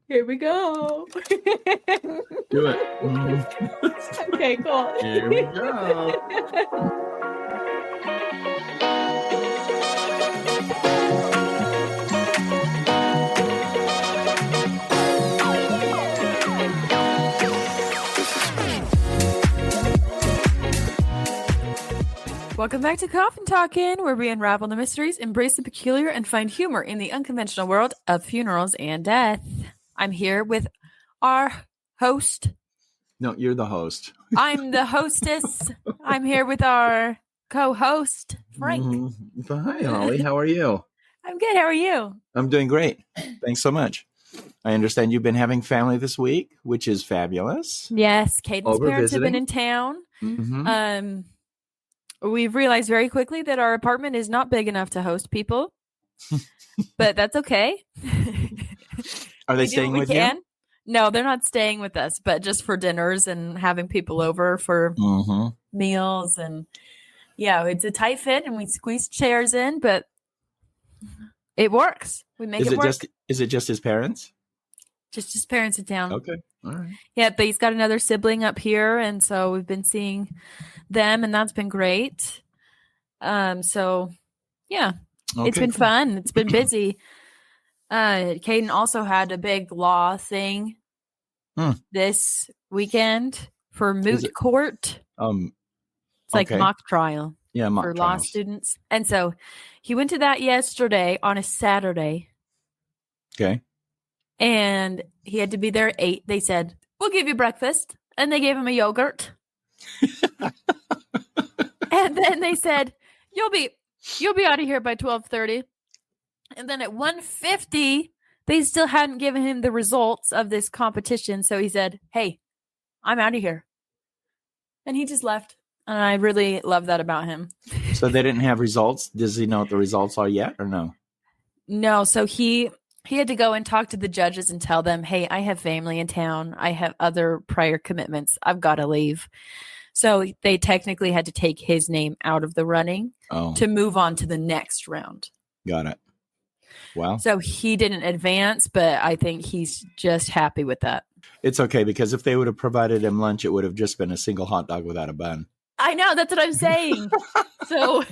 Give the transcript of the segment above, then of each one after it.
Here we go. Do it. Okay, cool. Here we go. Welcome back to Coffin Talkin', where we unravel the mysteries, embrace the peculiar, and find humor in the unconventional world of funerals and death. I'm here with our host. No, you're the host. I'm the hostess. I'm here with our co-host, Frank. Mm-hmm. Hi, Holly. How are you? I'm good. How are you? I'm doing great. Thanks so much. I understand you've been having family this week, which is fabulous. Yes, Caden's parents have been in town. Mm-hmm. We've realized very quickly that our apartment is not big enough to host people, but that's okay. Are they staying with you? No, they're not staying with us, but just for dinners and having people over for meals. And yeah, it's a tight fit and we squeeze chairs in, but it works. We make it work. Is it just his parents? Just his parents in town. Okay. All right. Yeah, but he's got another sibling up here, and so we've been seeing them, and that's been great. So yeah, Okay, it's been fun. It's been busy. Caden also had a big law thing this weekend for moot court. It's like mock trial. Yeah, mock for trials. law students, and so he went to that yesterday on a Saturday. Okay. And he had to be there at 8. They said, "We'll give you breakfast," and they gave him a yogurt. And then they said, "You'll be out of here by 12:30." And then at 1:50, they still hadn't given him the results of this competition. So he said, "Hey, I'm out of here." And he just left. And I really love that about him. So they didn't have results? Does he know what the results are yet or no? No. So he had to go and talk to the judges and tell them, "Hey, I have family in town. I have other prior commitments. I've got to leave." So they technically had to take his name out of the running to move on to the next round. Got it. Wow. So he didn't advance, but I think he's just happy with that. It's okay, because if they would have provided him lunch, it would have just been a single hot dog without a bun. I know. That's what I'm saying. So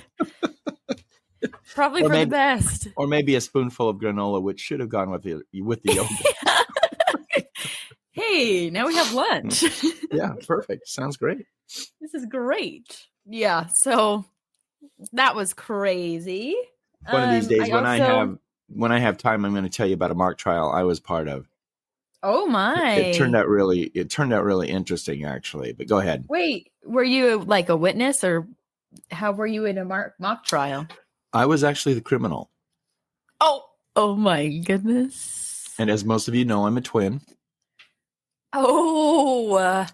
probably the best. Or maybe a spoonful of granola, which should have gone with the yogurt. Hey, now we have lunch. Yeah, perfect. Sounds great. This is great. Yeah, so that was crazy. One of these days, when I have time, I'm going to tell you about a mock trial I was part of. Oh my! It turned out really interesting, actually. But go ahead. Wait, were you like a witness, or how were you in a mock trial? I was actually the criminal. Oh my goodness! And as most of you know, I'm a twin. Oh.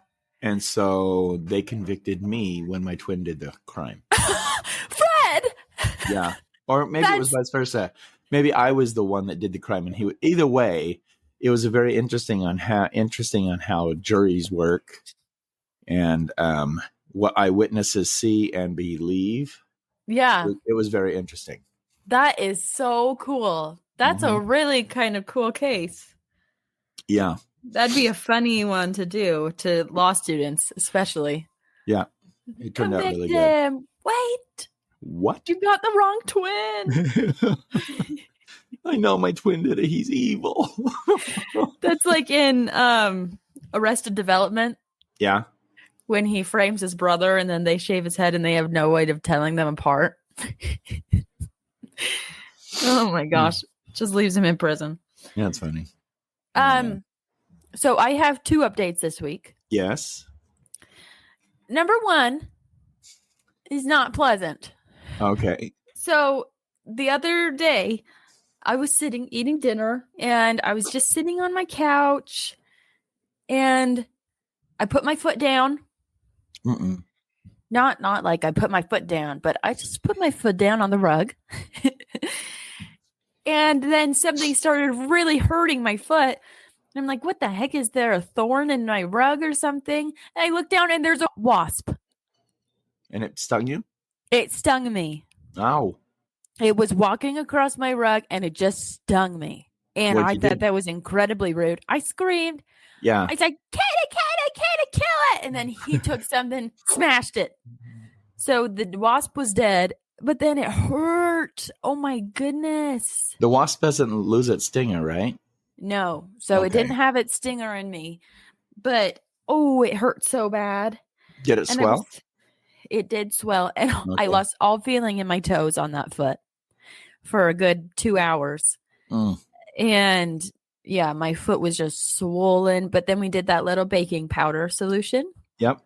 And so they convicted me when my twin did the crime. Fred. Yeah, or maybe it was vice versa. Maybe I was the one that did the crime, and he. Either way, it was a very interesting on how juries work, and what eyewitnesses see and believe. Yeah, it was very interesting. That is so cool. That's a really kind of cool case. Yeah, that'd be a funny one to do to law students, especially. Yeah, it turned out really good. Wait, what? You got the wrong twin. I know my twin did it. He's evil. That's like in Arrested Development. Yeah. When he frames his brother and then they shave his head and they have no way of telling them apart. Oh my gosh. Just leaves him in prison. Yeah, that's funny. So I have 2 updates this week. Yes. Number 1 is not pleasant. Okay. So the other day, I was eating dinner, and I was just sitting on my couch, and I put my foot down. Not like I put my foot down, but I just put my foot down on the rug. And then something started really hurting my foot. And I'm like, what the heck? Is there a thorn in my rug or something? And I look down and there's a wasp. And it stung you? It stung me. Ow. It was walking across my rug and it just stung me. And What'd I you thought do? that was incredibly rude. I screamed. Yeah. I said, Katie, kill it. And then he took something, smashed it. So the wasp was dead, but then it hurt. Oh my goodness. The wasp doesn't lose its stinger, right? No. So it Okay. didn't have its stinger in me, but it hurt so bad. Did it And swell? it did swell. And I Okay. lost all feeling in my toes on that foot for a good 2 hours. Mm. And yeah, my foot was just swollen. But then we did that little baking powder solution. Yep.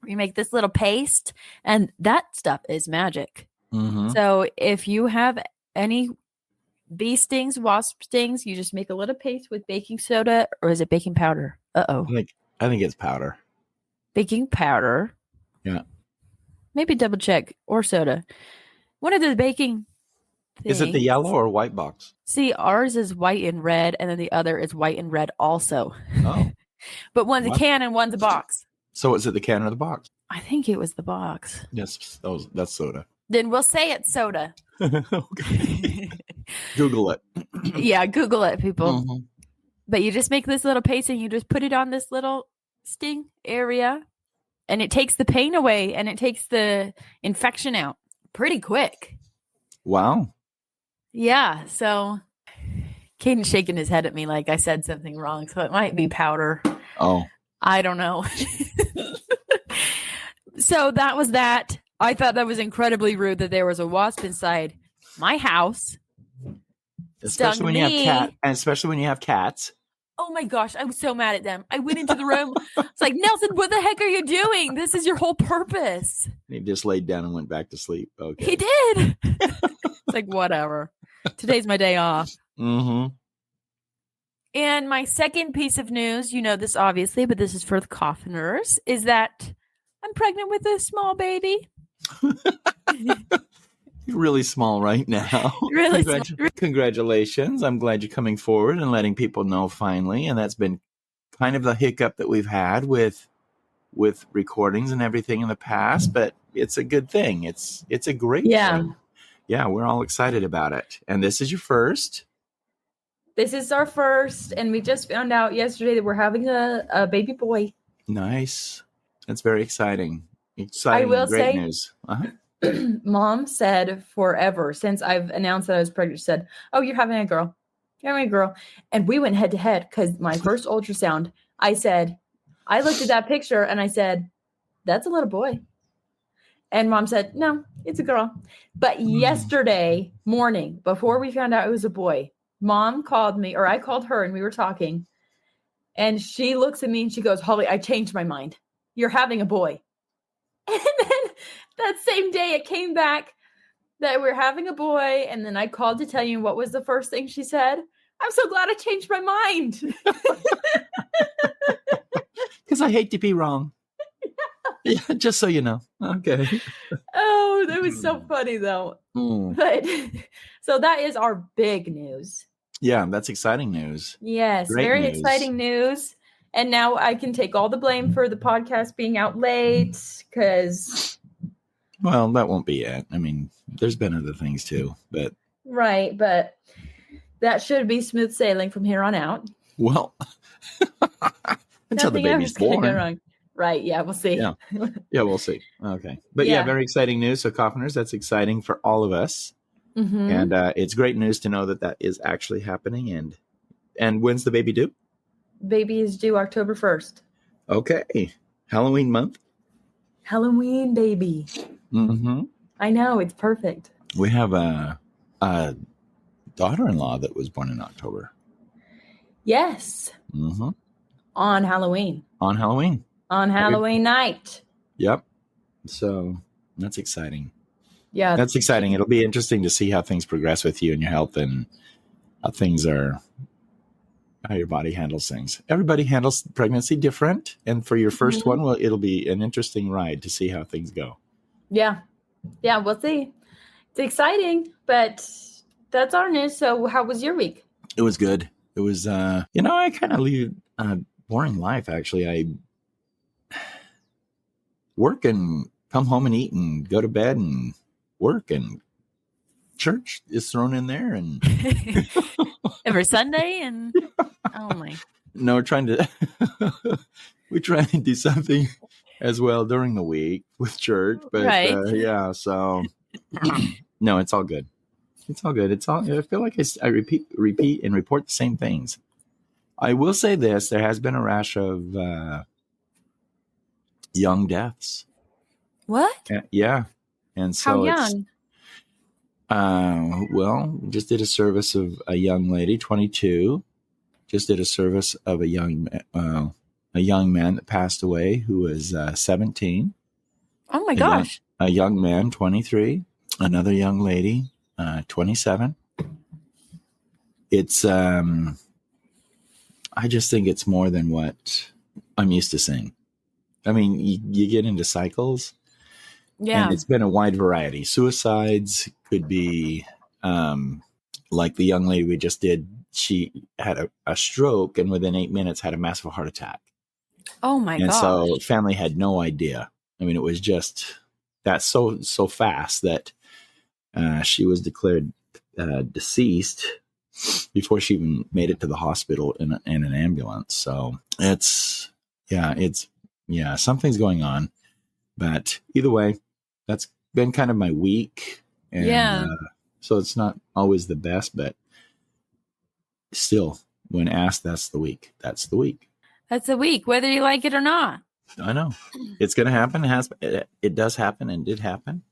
We make this little paste, and that stuff is magic. Mm-hmm. So if you have any bee stings, wasp stings, you just make a little paste with baking soda, or is it baking powder? Uh-oh. I think it's powder. Baking powder. Yeah. Maybe double check, or soda. One of the baking things. Is it the yellow or white box? See, ours is white and red, and then the other is white and red also. Oh. But one's What? a can and one's a box. So is it the can or the box? I think it was the box. Yes, that's soda. Then we'll say it's soda. Okay. Google it. Yeah, Google it, people. Mm-hmm. But you just make this little paste and you just put it on this little sting area, and it takes the pain away and it takes the infection out pretty quick. Wow. Yeah. So Caden's shaking his head at me like I said something wrong. So it might be powder. Oh. I don't know. So that was that. I thought that was incredibly rude that there was a wasp inside my house. Especially Stung when you me. have especially when you have cats. Oh my gosh, I was so mad at them. I went into the room. It's like, Nelson, what the heck are you doing? This is your whole purpose. He just laid down and went back to sleep. Okay. He did. It's like, whatever. Today's my day off. Mm-hmm. And my second piece of news, you know this obviously, but this is for the coffiners, is that I'm pregnant with a small baby. You're really small right now. Really small. Congratulations. I'm glad you're coming forward and letting people know finally. And that's been kind of the hiccup that we've had with recordings and everything in the past, but it's a good thing. It's a great thing. Yeah, we're all excited about it. And this is your first. This is our first, and we just found out yesterday that we're having a baby boy. Nice. That's very exciting. Exciting. I will great say, news. Uh-huh. Mom said forever since I've announced that I was pregnant, she said, "Oh, you're having a girl. You're having a girl." And we went head to head because my first ultrasound, I looked at that picture and I said, "That's a little boy." And Mom said, "No, it's a girl." But yesterday morning, before we found out it was a boy, Mom called me, or I called her, and we were talking. And she looks at me and she goes, "Holly, I changed my mind. You're having a boy." And then that same day it came back that we're having a boy. And then I called to tell you what was the first thing she said. "I'm so glad I changed my mind." Because I hate to be wrong. Yeah, just so you know. Okay. Oh, that was so funny though. But so that is our big news. Yeah, that's exciting news. Yes, Great very news. exciting news. And now I can take all the blame for the podcast being out late because... Well, that won't be it. I mean, there's been other things too, but... Right, but that should be smooth sailing from here on out. Well, until the baby's born. Go wrong. Right, yeah, we'll see. Yeah, we'll see. Okay. But yeah, very exciting news. So, Coffiners, that's exciting for all of us. Mm-hmm. And it's great news to know that is actually happening. And when's the baby due? Baby is due October 1st. Okay. Halloween month. Halloween baby. Mm-hmm. I know, it's perfect. We have a daughter-in-law that was born in October. Yes. Mm-hmm. On Halloween. On Halloween. On Halloween night. Yep. So that's exciting. Yeah. That's exciting. It'll be interesting to see how things progress with you and your health and how your body handles things. Everybody handles pregnancy different. And for your first one, well, it'll be an interesting ride to see how things go. Yeah. Yeah, we'll see. It's exciting, but that's our news. So how was your week? It was good. It was, I kind of lead a boring life, actually. I work and come home and eat and go to bed and work, and church is thrown in there. And every Sunday, and oh my. No, we're trying to we try to do something as well during the week with church, but Right. yeah. So no, it's all good. It's all good. It's all. I feel like I repeat, and report the same things. I will say this: there has been a rash of young deaths. What? Yeah, and so How it's. young? Well, just did a service of a young lady, 22. Just did a service of a young man that passed away who was 17. Oh my gosh. A young man, 23. Another young lady, 27. It's I just think it's more than what I'm used to seeing. I mean, you get into cycles. Yeah. And it's been a wide variety. Suicides could be like the young lady we just did. She had a stroke and within 8 minutes had a massive heart attack. Oh my And gosh. so family had no idea. I mean, it was just that so fast that she was declared deceased before she even made it to the hospital in an ambulance. So something's going on. But either way, that's been kind of my week. And so it's not always the best, but still, when asked, that's the week. That's the week. That's a week, whether you like it or not. I know. It's going to happen. It does happen and did happen.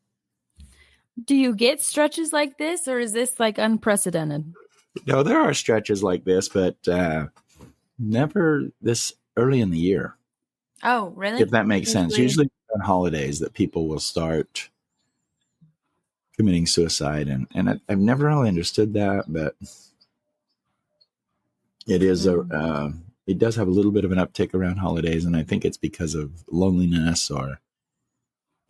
Do you get stretches like this, or is this like unprecedented? No, there are stretches like this, but never this early in the year. Oh, really? If that makes sense. Usually on holidays that people will start committing suicide. And I've never really understood that, but it is it does have a little bit of an uptick around holidays. And I think it's because of loneliness or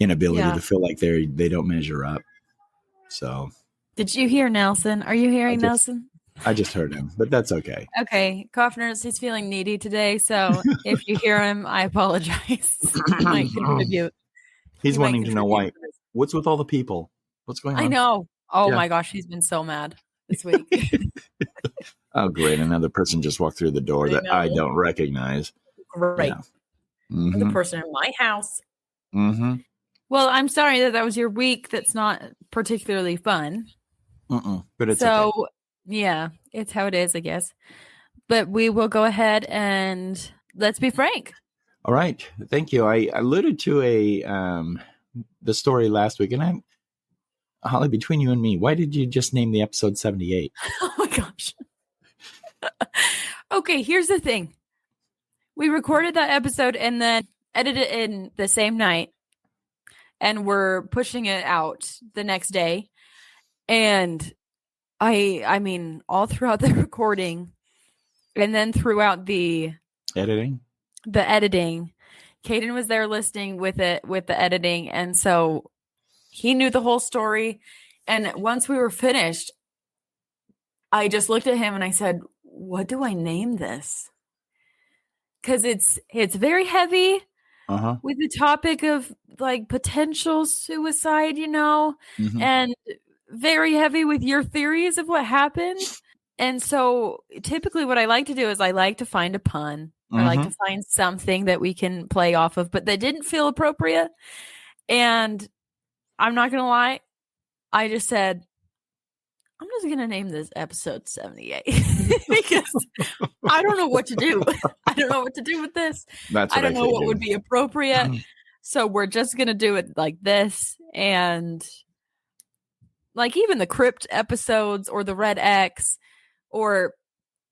inability to feel like they don't measure up. So. Did you hear Nelson? Are you hearing Nelson? I just heard him, but that's okay. Okay. Coffners, he's feeling needy today. So if you hear him, I apologize. He might contribute. He's wanting to know why. What's with all the people? What's going on? I know. Oh my gosh. He's been so mad this week. Oh, great. Another person just walked through the door that I don't recognize. Great. Yeah. Mm-hmm. The person in my house. Mm-hmm. Well, I'm sorry that was your week. That's not particularly fun. But it's okay. Yeah, it's how it is, I guess. But we will go ahead and let's be frank. All right. Thank you. I alluded to the story last week, and Holly, between you and me, why did you just name the episode 78? Oh my gosh. Okay, here's the thing. We recorded that episode and then edited it in the same night, and we're pushing it out the next day. And I mean, all throughout the recording and then throughout the editing, Caden was there listening with the editing. And so he knew the whole story. And once we were finished, I just looked at him and I said, what do I name this? Because it's very heavy with the topic of like potential suicide, and very heavy with your theories of what happened. And so typically what I like to do is I like to find a pun. I like to find something that we can play off of, but that didn't feel appropriate. And I'm not going to lie. I just said, I'm just going to name this episode 78 because I don't know what to do. I don't know what to do with this. I don't know what would be appropriate. So we're just going to do it like this. And like even the Crypt episodes or the Red X or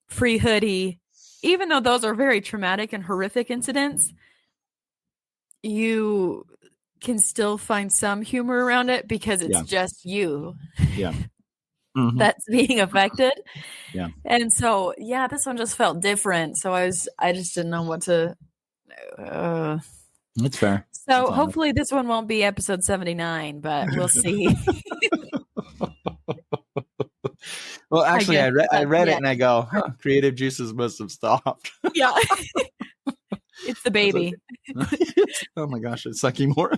Free Hoodie, even though those are very traumatic and horrific incidents, you can still find some humor around it because it's just you. Yeah. That's being affected. Yeah. And so, this one just felt different. So I just didn't know what to. That's fair. So hopefully this one won't be episode 79, but we'll see. Well, actually, I read it and I go, creative juices must have stopped. Yeah. It's the baby. Oh my gosh, it's sucking more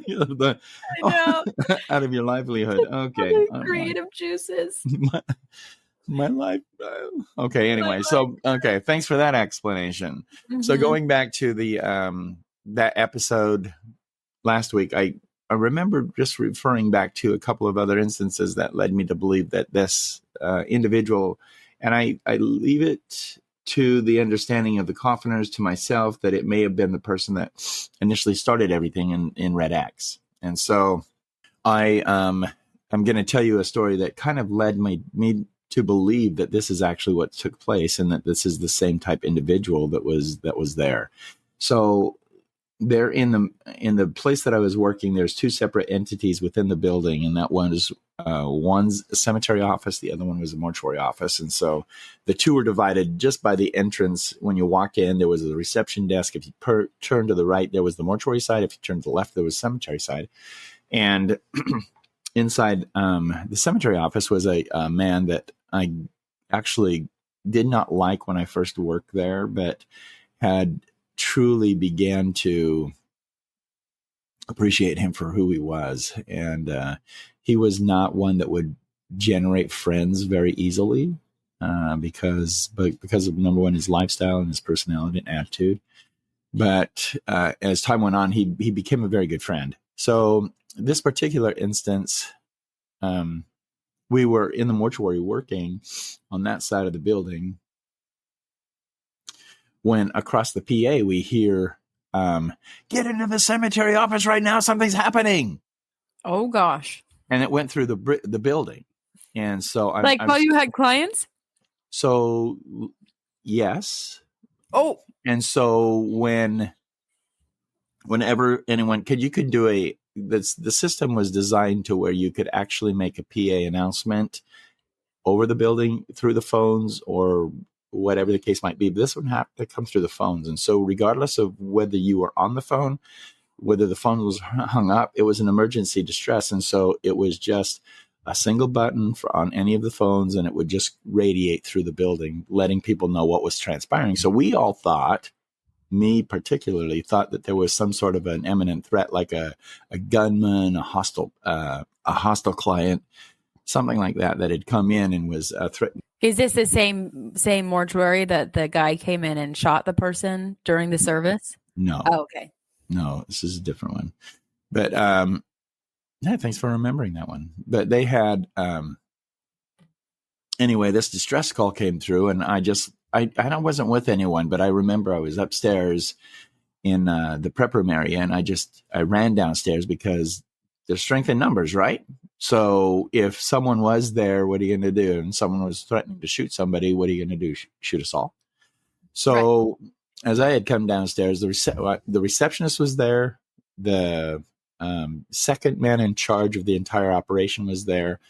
out of your livelihood. Okay. Creative juices. My life. Okay. Anyway, so okay. Thanks for that explanation. Mm-hmm. So going back to the that episode last week, I remember just referring back to a couple of other instances that led me to believe that this individual, and I leave it to the understanding of the coffiners, to myself, that it may have been the person that initially started everything in Red X. And so I'm going to tell you a story that kind of led me to believe that this is actually what took place, and that this is the same type individual that was there. So there in the place that I was working, there's two separate entities within the building, and that one's a cemetery office, the other one was a mortuary office. And so the two were divided just by the entrance. When you walk in, there was the reception desk. If you turn to the right, there was the mortuary side. If you turn to the left, there was the cemetery side. And inside the cemetery office was a man that I actually did not like when I first worked there, but had truly began to appreciate him for who he was. And he was not one that would generate friends very easily because of, number one, his lifestyle and his personality and attitude. But as time went on, he became a very good friend. So this particular instance, we were in the mortuary working on that side of the building when across the PA we hear, get into the cemetery office right now, something's happening. Oh gosh. And it went through the building. And so while you had clients? So yes. Oh. And so whenever anyone could do the system was designed to where you could actually make a PA announcement over the building through the phones or whatever the case might be. But this would have to come through the phones. And so regardless of whether you were on the phone, whether the phone was hung up, it was an emergency distress. And so it was just a single button on any of the phones, and it would just radiate through the building, letting people know what was transpiring. So we all thought, me particularly, thought that there was some sort of an imminent threat, like a gunman, a hostile client, something like that had come in and was threatening. Is this the same mortuary that the guy came in and shot the person during the service? No. Oh, okay. No, this is a different one. But yeah, thanks for remembering that one. But they had anyway, this distress call came through, and I wasn't with anyone, but I remember I was upstairs in the prep room area, and I ran downstairs because there's strength in numbers, right? So if someone was there, what are you going to do? And someone was threatening to shoot somebody, what are you going to do? Shoot us all? So right. As I had come downstairs, the receptionist was there. The second man in charge of the entire operation was there.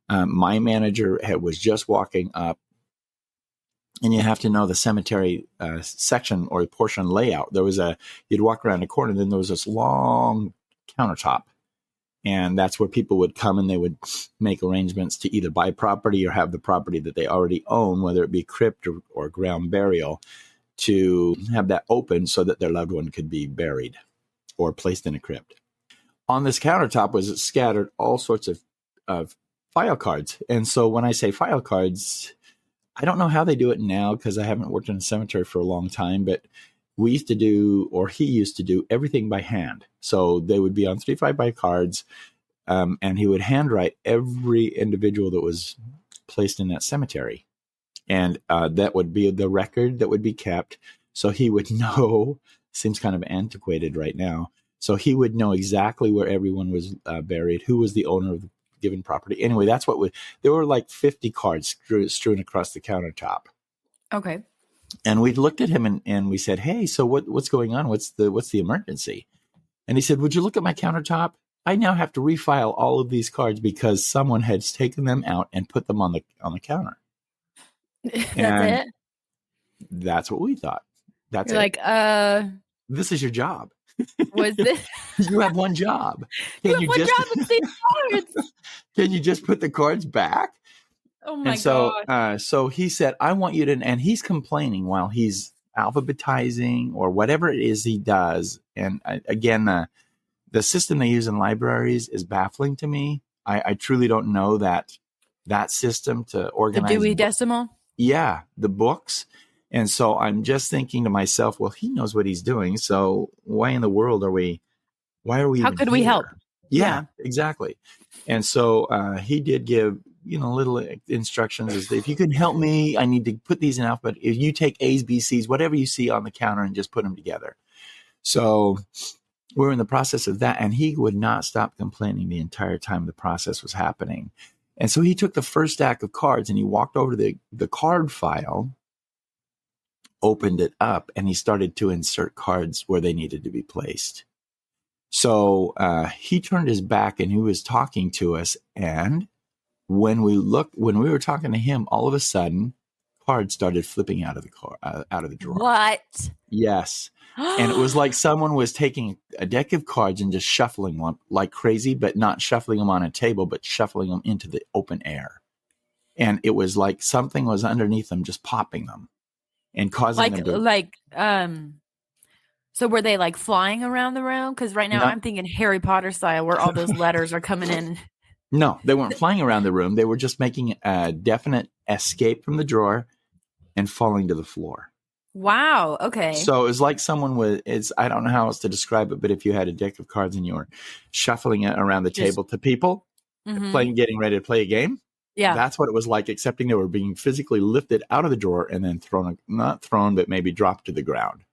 My manager was just walking up. And you have to know the cemetery section or portion layout. You'd walk around a corner, and then there was this long countertop. And that's where people would come, and they would make arrangements to either buy property or have the property that they already own, whether it be crypt or ground burial, to have that open so that their loved one could be buried or placed in a crypt. On this countertop was scattered all sorts of file cards. And so when I say file cards, I don't know how they do it now because I haven't worked in a cemetery for a long time, but he used to do everything by hand. So they would be on 3-5 cards, and he would handwrite every individual that was placed in that cemetery. And that would be the record that would be kept. So he would know, seems kind of antiquated right now. So he would know exactly where everyone was buried, who was the owner of the given property. Anyway, there were like 50 cards strewn across the countertop. Okay. And we looked at him and we said, "Hey, so what's going on? What's the emergency?" And he said, "Would you look at my countertop? I now have to refile all of these cards because someone has taken them out and put them on the counter." That's it. That's what we thought. That's You're it. Like, this is your job. Was this? You have one job. Job with these cards. Can you just put the cards back? Oh my God. So he said, "I want you to," and he's complaining while he's alphabetizing or whatever it is he does. And again, the system they use in libraries is baffling to me. I truly don't know that that system to The organize. Dewey Decimal. Yeah, the books. And so I'm just thinking to myself, well, he knows what he's doing. So why in the world are we How even could we here? help? Yeah, exactly. And so he did give, little instructions as if you can help me, I need to put these in alphabet. If you take A's, B's, C's, whatever you see on the counter and just put them together. So we're in the process of that. And he would not stop complaining the entire time the process was happening. And so he took the first stack of cards and he walked over to the card file, opened it up, and he started to insert cards where they needed to be placed. So he turned his back and he was talking to us. And when we were talking to him, all of a sudden, cards started flipping out of the drawer. What? Yes. And it was like someone was taking a deck of cards and just shuffling them like crazy, but not shuffling them on a table, but shuffling them into the open air. And it was like something was underneath them, just popping them and causing them to... So were they like flying around the room? Because right now I'm thinking Harry Potter style, where all those letters are coming in. No, they weren't flying around the room. They were just making a definite escape from the drawer and falling to the floor. Wow. Okay. So it was like someone I don't know how else to describe it, but if you had a deck of cards and you were shuffling it around the table to people, getting ready to play a game. Yeah. That's what it was like, excepting they were being physically lifted out of the drawer and then not thrown, but maybe dropped to the ground.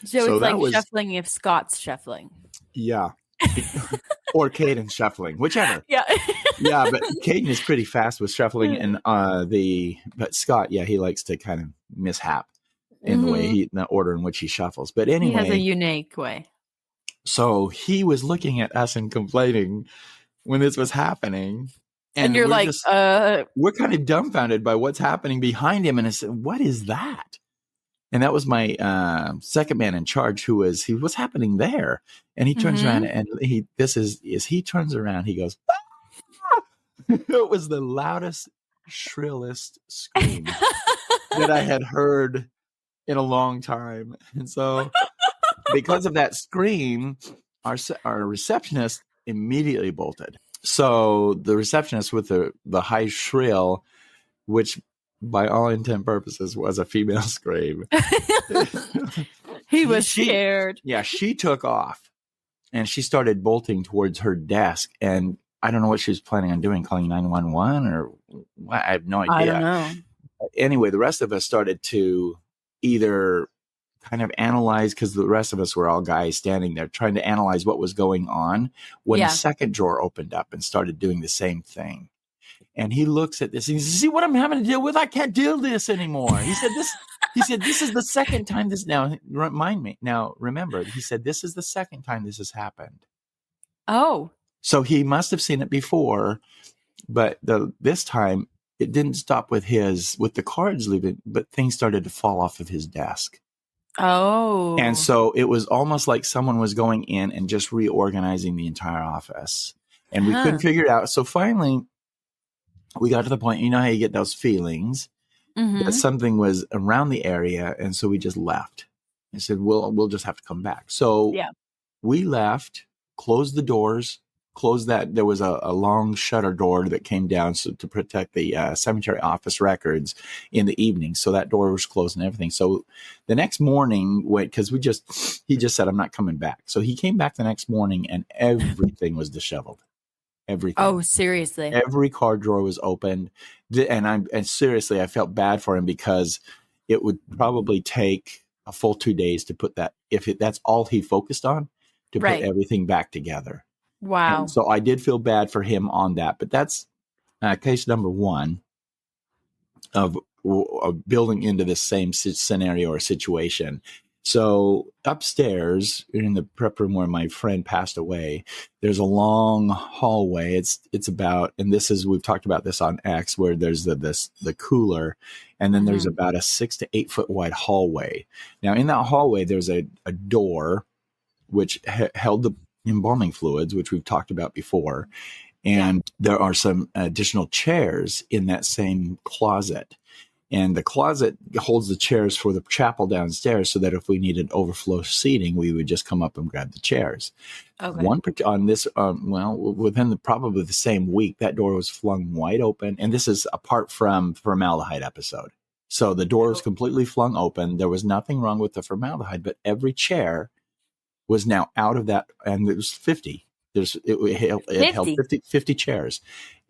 So it's like shuffling if Scott's shuffling. Yeah. Or Caden shuffling, whichever. Yeah. Yeah, but Caden is pretty fast with shuffling, and but Scott, yeah, he likes to kind of mishap in the order in which he shuffles. But anyway, he has a unique way. So he was looking at us and complaining when this was happening. And you're like, we're kind of dumbfounded by what's happening behind him. And I said, what is that? And that was my second man in charge what's happening there? And he turns around and he turns around, he goes, ah! It was the loudest, shrillest scream that I had heard in a long time. And so because of that scream, our receptionist immediately bolted. So the receptionist with the high shrill, which by all intent and purposes was a female scream. He was scared. Yeah, she took off and she started bolting towards her desk. And I don't know what she was planning on doing, calling 911 or what. I have no idea. I don't know. Anyway, the rest of us started to either kind of analyze, because the rest of us were all guys standing there trying to analyze what was going on, when the second drawer opened up and started doing the same thing. And he looks at this and he says, see what I'm having to deal with? I can't deal this anymore. He said, this is the second time this now remember, he said, this is the second time this has happened. Oh. So he must have seen it before, but this time it didn't stop with the cards leaving, but things started to fall off of his desk. Oh. And so it was almost like someone was going in and just reorganizing the entire office. And we couldn't figure it out. So finally, we got to the point, you know how you get those feelings that something was around the area. And so we just left. I said, we'll just have to come back. So we left, closed the doors, closed that. There was a long shutter door that came down to protect the cemetery office records in the evening. So that door was closed and everything. So the next morning, because he just said, I'm not coming back. So he came back the next morning and everything was disheveled. Everything. Oh, seriously. Every card drawer was opened. And seriously, I felt bad for him, because it would probably take a full 2 days to put that, that's all he focused on, to put everything back together. Wow. And so I did feel bad for him on that, but that's case number one of building into this same scenario or situation. So upstairs in the prep room where my friend passed away, there's a long hallway. It's about, and we've talked about this on X, where there's the cooler, and then there's about a 6 to 8 foot wide hallway. Now in that hallway, there's a door which held the embalming fluids, which we've talked about before. And there are some additional chairs in that same closet. And the closet holds the chairs for the chapel downstairs, so that if we needed overflow seating, we would just come up and grab the chairs. Okay. Within probably the same week, that door was flung wide open. And this is apart from formaldehyde episode. So the door was completely flung open. There was nothing wrong with the formaldehyde, but every chair was now out of that. And it was 50. It held 50 chairs.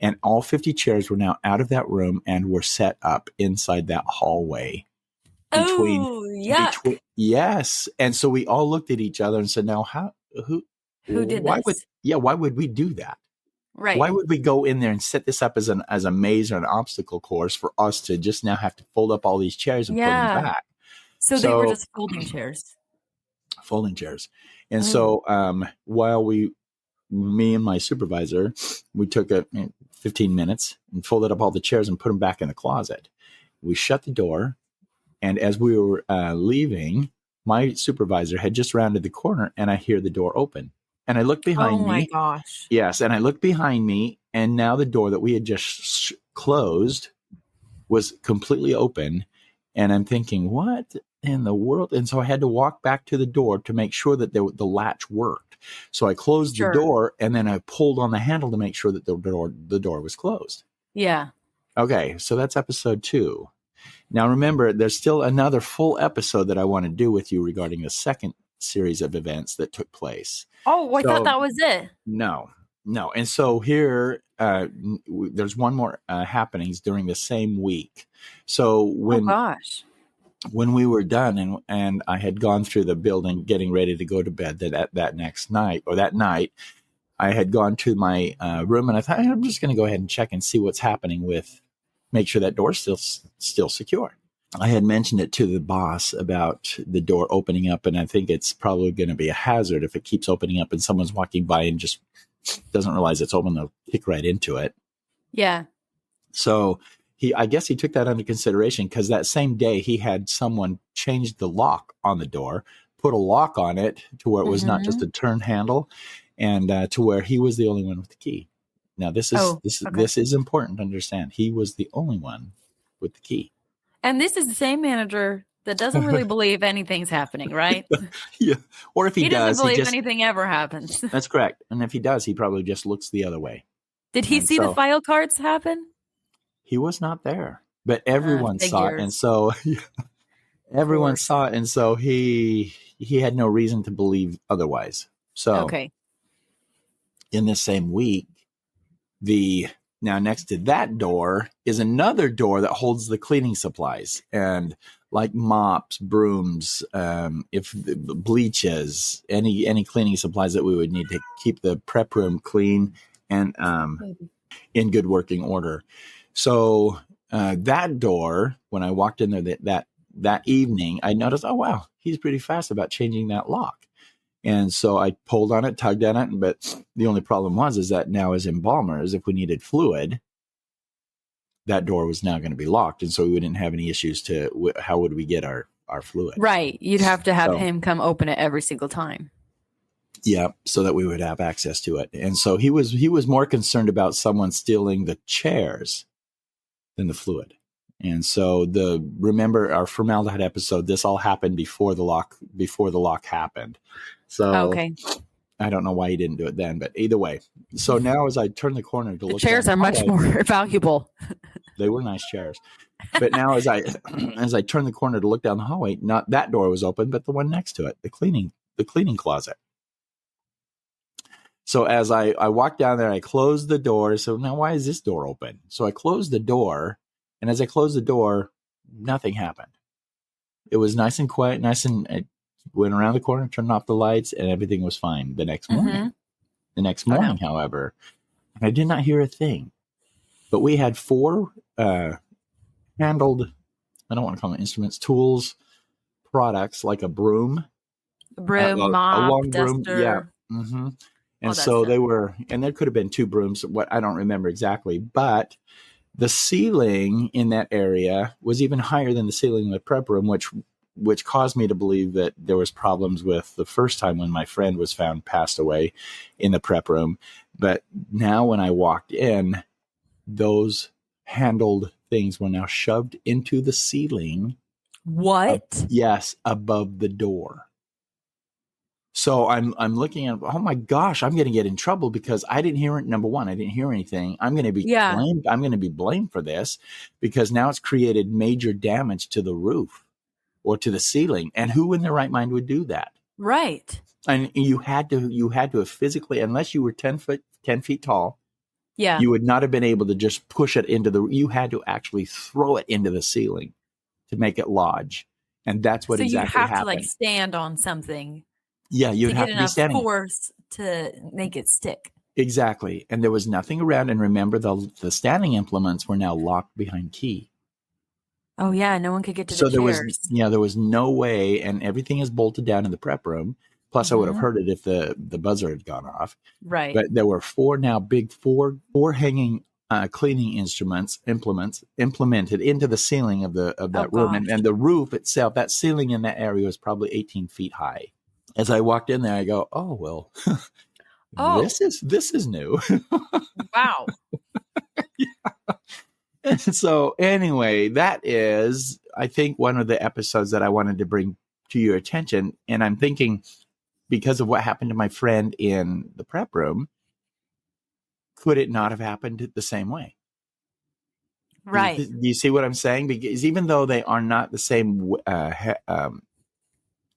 And all 50 chairs were now out of that room and were set up inside that hallway. Yuck. Yes. And so we all looked at each other and said, now, who did this? Why would we do that? Right. Why would we go in there and set this up as a maze or an obstacle course for us to just now have to fold up all these chairs and put them back? So they were just folding chairs. Folding chairs. And so while me and my supervisor, we took 15 minutes and folded up all the chairs and put them back in the closet. We shut the door. And as we were leaving, my supervisor had just rounded the corner and I hear the door open. And I look behind me. Oh my gosh. Yes. And I look behind me, and now the door that we had just closed was completely open. And I'm thinking, what in the world? And so I had to walk back to the door to make sure that the latch worked. So I closed the door, and then I pulled on the handle to make sure that the door was closed. Yeah. Okay. So that's episode 2. Now, remember, there's still another full episode that I want to do with you regarding the second series of events that took place. Oh, I thought that was it. No. And so here, there's one more happenings during the same week. So when we were done and I had gone through the building getting ready to go to bed that next night, or that night, I had gone to my room, and I thought, I'm just going to go ahead and check and see what's happening make sure that door's still secure. I had mentioned it to the boss about the door opening up, and I think it's probably going to be a hazard if it keeps opening up and someone's walking by and just doesn't realize it's open, they'll kick right into it. Yeah. So I guess he took that under consideration, because that same day he had someone change the lock on the door, put a lock on it to where it was not just a turn handle, and to where he was the only one with the key. Now this is important to understand. He was the only one with the key. And this is the same manager that doesn't really believe anything's happening, right? Yeah. Or if he does, doesn't believe anything ever happens. That's correct. And if he does, he probably just looks the other way. Did he see the file cards happen? He was not there, but everyone saw it. And so everyone saw it. And so he had no reason to believe otherwise. So in this same week, now next to that door is another door that holds the cleaning supplies, and like mops, brooms, if bleaches, any cleaning supplies that we would need to keep the prep room clean and in good working order. So that door, when I walked in there that evening, I noticed, oh wow, he's pretty fast about changing that lock. And so I pulled on it, tugged on it, but the only problem is that now as embalmers, if we needed fluid, that door was now going to be locked. And so we wouldn't have any issues how would we get our fluid? Right. You'd have to have him come open it every single time. Yeah. So that we would have access to it. And so he was more concerned about someone stealing the chairs than the fluid. And so remember our formaldehyde episode, this all happened before the lock happened. So I don't know why he didn't do it then, but either way. So now as I turn the corner to look, chairs are much more valuable. They were nice chairs. But now as I turn the corner to look down the hallway, not that door was open, but the one next to it, the cleaning closet. So as I walked down there, I closed the door. So now why is this door open? So I closed the door, and as I closed the door, nothing happened. It was nice and quiet, I went around the corner, turned off the lights, and everything was fine the next morning. The next morning, however, I did not hear a thing. But we had 4 handled, I don't want to call them instruments, tools, products like a broom. Mop, a long duster. broom. Yeah. Mm-hmm. And so they were, and there could have been 2 brooms, what I don't remember exactly, but the ceiling in that area was even higher than the ceiling in the prep room, which caused me to believe that there was problems with the first time when my friend was found passed away in the prep room. But now when I walked in, those handled things were now shoved into the ceiling. What? Yes, above the door. So I'm looking at, oh my gosh, I'm going to get in trouble because I didn't hear it. Number one, I didn't hear anything. I'm going to be blamed. I'm going to be blamed for this because now it's created major damage to the roof or to the ceiling. And who in their right mind would do that? Right. And you had to have physically, unless you were 10 feet tall, you would not have been able to just push it you had to actually throw it into the ceiling to make it lodge. And that's what exactly happened. So you have to like stand on something. Yeah, you'd have to be standing. To get enough force to make it stick. Exactly. And there was nothing around. And remember, the standing implements were now locked behind key. Oh, yeah. No one could get to the chairs. There was no way. And everything is bolted down in the prep room. Plus, I would have heard it if the buzzer had gone off. Right. But there were four hanging cleaning implements implemented into the ceiling of that room. And the roof itself, that ceiling in that area was probably 18 feet high. As I walked in there, I go, oh, well, this is new. Wow. Yeah. So anyway, that is, I think, one of the episodes that I wanted to bring to your attention. And I'm thinking, because of what happened to my friend in the prep room, could it not have happened the same way? Right. Do you see what I'm saying? Because even though they are not the same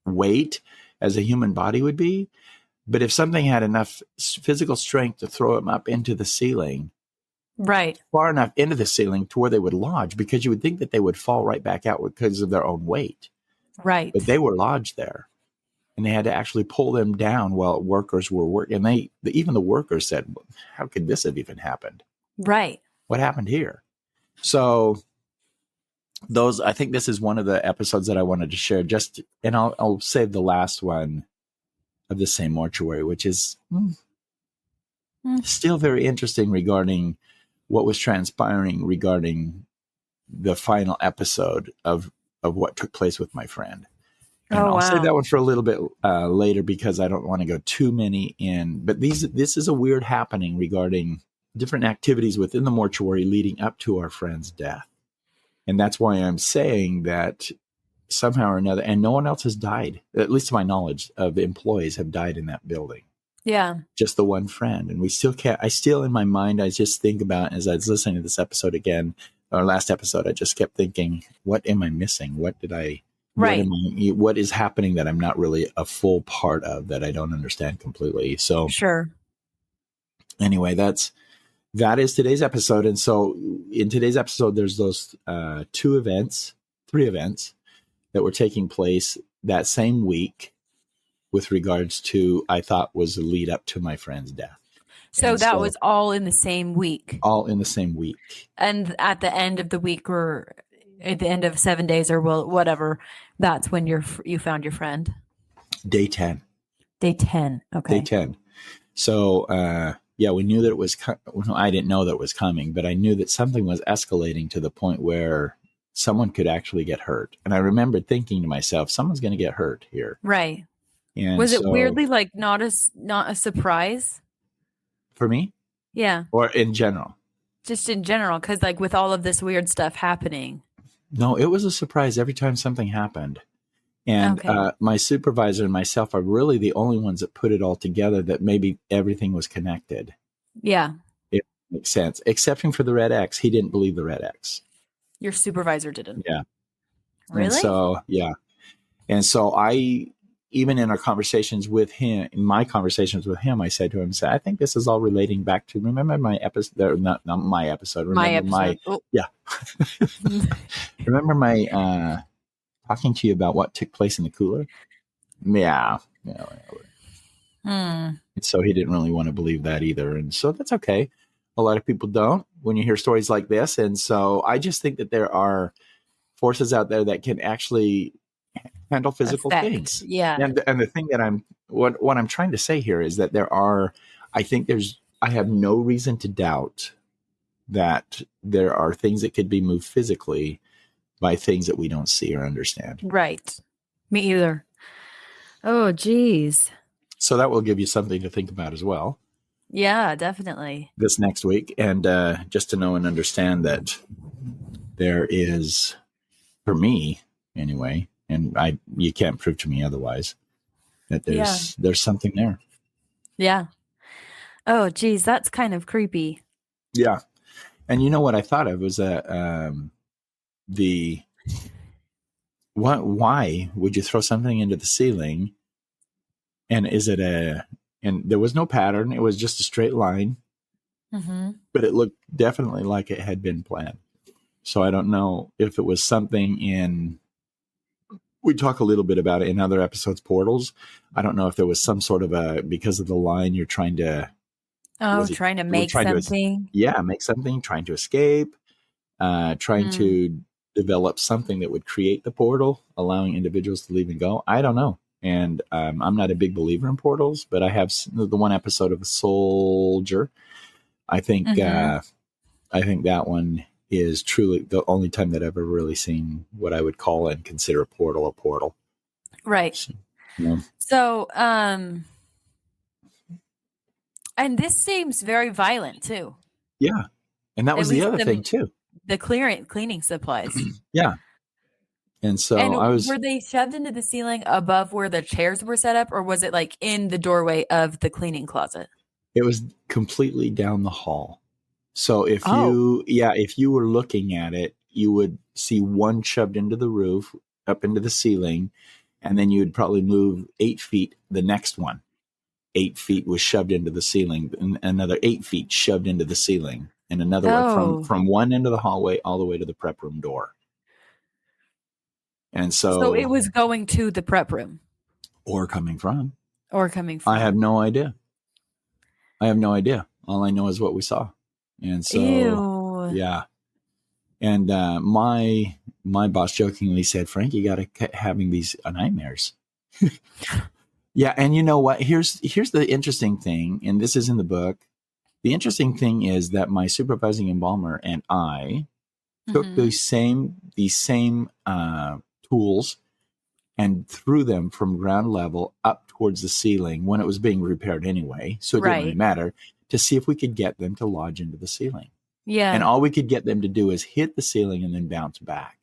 weight as a human body would be, but if something had enough physical strength to throw them up into the ceiling, right, far enough into the ceiling to where they would lodge, because you would think that they would fall right back out because of their own weight. Right. But they were lodged there, and they had to actually pull them down while workers were working. And even the workers said, how could this have even happened? Right. What happened here? So I think this is one of the episodes that I wanted to share, and I'll save the last one of the same mortuary, which is still very interesting regarding what was transpiring regarding the final episode of what took place with my friend. And I'll save that one for a little bit later because I don't want to go too many in. But this is a weird happening regarding different activities within the mortuary leading up to our friend's death. And that's why I'm saying that somehow or another, and no one else has died, at least to my knowledge, of employees have died in that building. Yeah. Just the one friend. And I still in my mind, I just think about, as I was listening to this episode again, our last episode, I just kept thinking, what am I missing? What is happening that I'm not really a full part of, that I don't understand completely? So sure. Anyway, that is today's episode. And so in today's episode, there's those three events that were taking place that same week with regards to, I thought, was the lead up to my friend's death. So that was all in the same week? All in the same week. And at the end of the week, or at the end of 7 days, or whatever, that's when you found your friend? Day 10. Day 10. Okay. Day 10. So, we knew that it was, I didn't know that it was coming, but I knew that something was escalating to the point where someone could actually get hurt. And I remembered thinking to myself, someone's going to get hurt here. Right. And was it weirdly like not a surprise? For me? Yeah. Or in general? Just in general, because like with all of this weird stuff happening. No, it was a surprise every time something happened. And my supervisor and myself are really the only ones that put it all together, that maybe everything was connected. Yeah. It makes sense. Excepting for the Red X. He didn't believe the Red X. Your supervisor didn't? Yeah. Really? And so, yeah. And so even in my conversations with him, I said to him, I think this is all relating back to, remember my episode, not my episode. Remember remember my talking to you about what took place in the cooler? Yeah. And so he didn't really want to believe that either. And so that's okay. A lot of people don't when you hear stories like this. And so I just think that there are forces out there that can actually handle physical things. Yeah. And the thing that what I'm trying to say here is that I have no reason to doubt that there are things that could be moved physically by things that we don't see or understand. Right. Me either. Oh, geez. So that will give you something to think about as well. Yeah, definitely. this next week, and just to know and understand that there is, for me anyway, and you can't prove to me otherwise, that there's something there. Yeah. Oh, geez, that's kind of creepy. Yeah. And you know what I thought of was that why would you throw something into the ceiling? And and there was no pattern. It was just a straight line, but it looked definitely like it had been planned. So I don't know if it was something we talk a little bit about it in other episodes, portals. I don't know if there was some sort of because of the line you're trying to, trying to make something. Make something, trying to escape, trying to develop something that would create the portal, allowing individuals to leave and go. I don't know. And I'm not a big believer in portals, but I have the one episode of Soldier. I think that one is truly the only time that I've ever really seen what I would call and consider a portal. Right. So, and this seems very violent too. Yeah. And that was the other thing too. The cleaning supplies. Yeah. And so were they shoved into the ceiling above where the chairs were set up, or was it like in the doorway of the cleaning closet? It was completely down the hall. So if you were looking at it, you would see one shoved into the roof, up into the ceiling, and then you would probably move 8 feet. The next one, 8 feet was shoved into the ceiling, and another 8 feet shoved into the ceiling, and another one from one end of the hallway all the way to the prep room door. And so it was going to the prep room, or coming from. I have no idea. All I know is what we saw. And so, yeah. And my boss jokingly said, "Frank, you got to keep having these nightmares." Yeah, and you know what? Here's the interesting thing, and this is in the book. The interesting thing is that my supervising embalmer and I took these same tools and threw them from ground level up towards the ceiling when it was being repaired anyway. So it didn't really matter, to see if we could get them to lodge into the ceiling. Yeah. And all we could get them to do is hit the ceiling and then bounce back.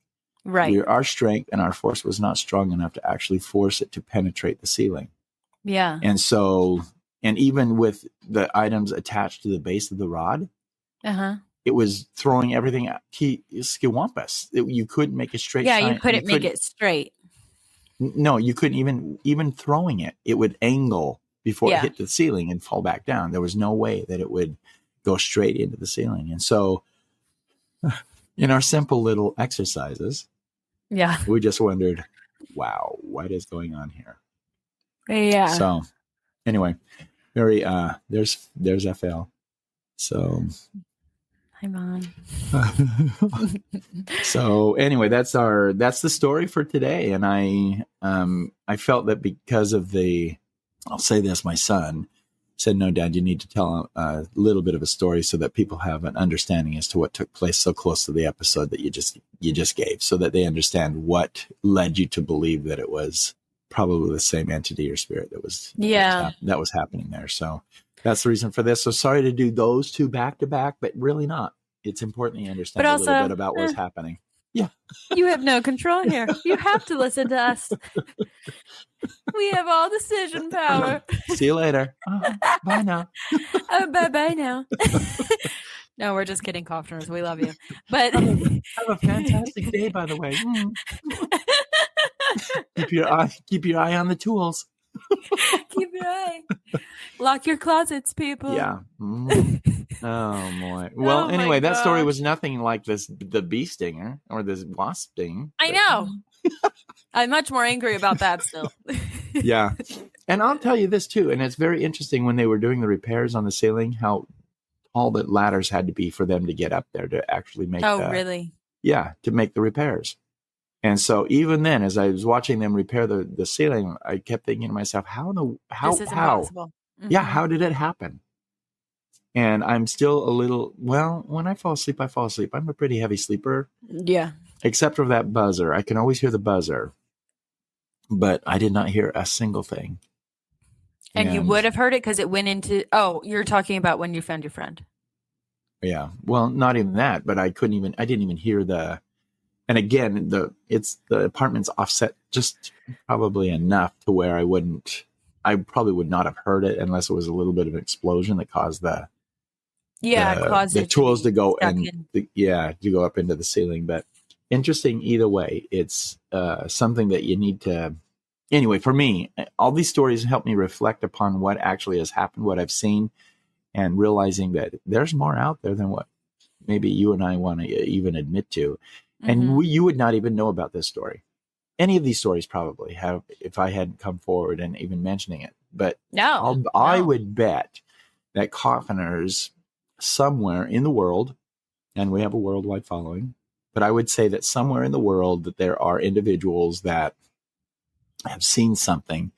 Right. Our strength and our force was not strong enough to actually force it to penetrate the ceiling. Yeah. And so, and even with the items attached to the base of the rod, it was throwing everything out. Skiwampus. You couldn't make a straight line. Yeah, you couldn't make it straight. No, you couldn't even throwing it. It would angle before it hit the ceiling and fall back down. There was no way that it would go straight into the ceiling. And so in our simple little exercises, we just wondered, wow, what is going on here? Yeah. So anyway, very there's FL. So hi, Mom. So anyway, that's the story for today. And I felt that because of I'll say this, my son said, "No, Dad, you need to tell a little bit of a story so that people have an understanding as to what took place so close to the episode that you just gave, so that they understand what led you to believe that it was probably the same entity or spirit that was happening there." So that's the reason for this. So sorry to do those two back to back, but really not. It's important you understand a little bit about what's happening. Yeah. You have no control here. You have to listen to us. We have all decision power. See you later. Bye now. Bye now. No, we're just kidding, Coffiners. We love you. But have a fantastic day, by the way. Keep your eye on the tools. Keep your eye. Lock your closets, people. Yeah. Oh boy. Well, anyway, that story was nothing like the bee stinger or this wasp sting. I know. I'm much more angry about that still. Yeah. And I'll tell you this too, and it's very interesting when they were doing the repairs on the ceiling, how tall the ladders had to be for them to get up there to actually make really? Yeah, to make the repairs. And so even then, as I was watching them repair the ceiling, I kept thinking to myself, this is impossible. Yeah, how did it happen? And I'm still a little, when I fall asleep, I fall asleep. I'm a pretty heavy sleeper. Yeah. Except for that buzzer. I can always hear the buzzer. But I did not hear a single thing. And you would have heard it because it went into, you're talking about when you found your friend. Yeah. Well, not even that, but I didn't even hear and again, the apartment's offset just probably enough to where I probably would not have heard it unless it was a little bit of an explosion that caused the tools to go to go up into the ceiling. But interesting either way. It's something that you need to. Anyway, for me, all these stories help me reflect upon what actually has happened, what I've seen, and realizing that there's more out there than what maybe you and I want to even admit to. And you would not even know about this story. Any of these stories probably have, if I hadn't come forward and even mentioning it. But I would bet that coffiners somewhere in the world, and we have a worldwide following, but I would say that somewhere in the world that there are individuals that have seen something,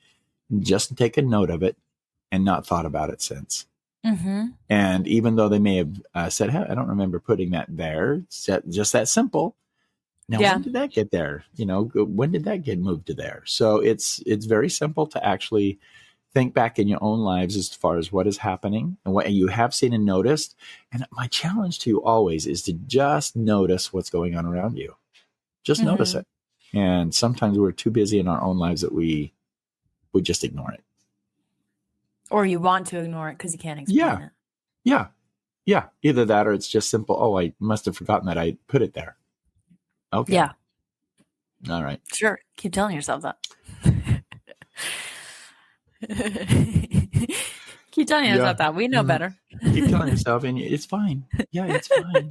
just taken note of it, and not thought about it since. And even though they may have said, hey, I don't remember putting that there, it's just that simple. Now, when did that get there? When did that get moved to there? So it's very simple to actually think back in your own lives as far as what is happening and what you have seen and noticed. And my challenge to you always is to just notice what's going on around you. Just notice it. And sometimes we're too busy in our own lives that we just ignore it. Or you want to ignore it because you can't explain it. Yeah. Either that or it's just simple. Oh, I must have forgotten that I put it there. Okay. Yeah. All right. Sure. Keep telling yourself that. Keep telling yourself that. We know better. Keep telling yourself, and it's fine. Yeah, it's fine.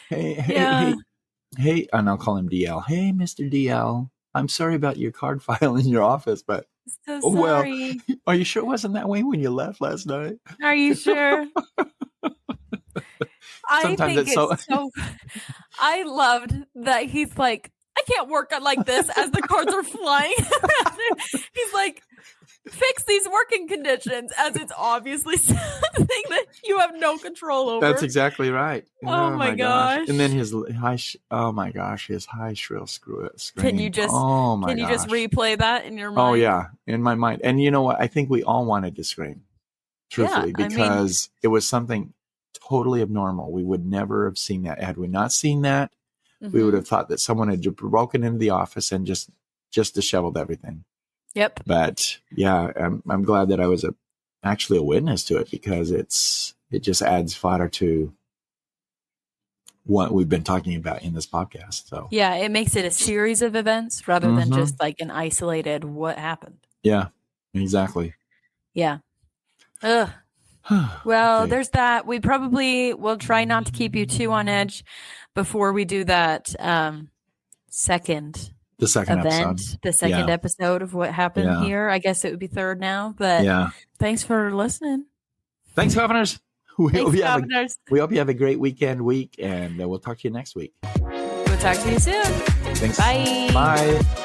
Hey, and I'll call him DL. Hey, Mr. DL, I'm sorry about your card file in your office, but so sorry. Well, are you sure it wasn't that way when you left last night? Are you sure? Sometimes it's so. I loved that he's like, I can't work like this as the cards are flying. He's like, fix these working conditions, as it's obviously something that you have no control over. That's exactly right. Oh my gosh. And then his high, his high shrill scream. Can you just replay that in your mind? Oh yeah, in my mind. And you know what? I think we all wanted to scream, truthfully, because it was something totally abnormal. We would never have seen that. Had we not seen that, we would have thought that someone had broken into the office and just disheveled everything. Yep. But yeah, I'm glad that I was actually a witness to it, because it just adds fodder to what we've been talking about in this podcast. So yeah, it makes it a series of events rather than just like an isolated what happened. Yeah, exactly. Yeah. Ugh. Well, okay. There's that. We probably will try not to keep you too on edge before we do that second episode of what happened here. I guess it would be third now, but thanks for listening. Thanks, Coffiners. We hope you have a great week, and we'll talk to you next week. We'll talk to you soon. Thanks. Bye. Bye.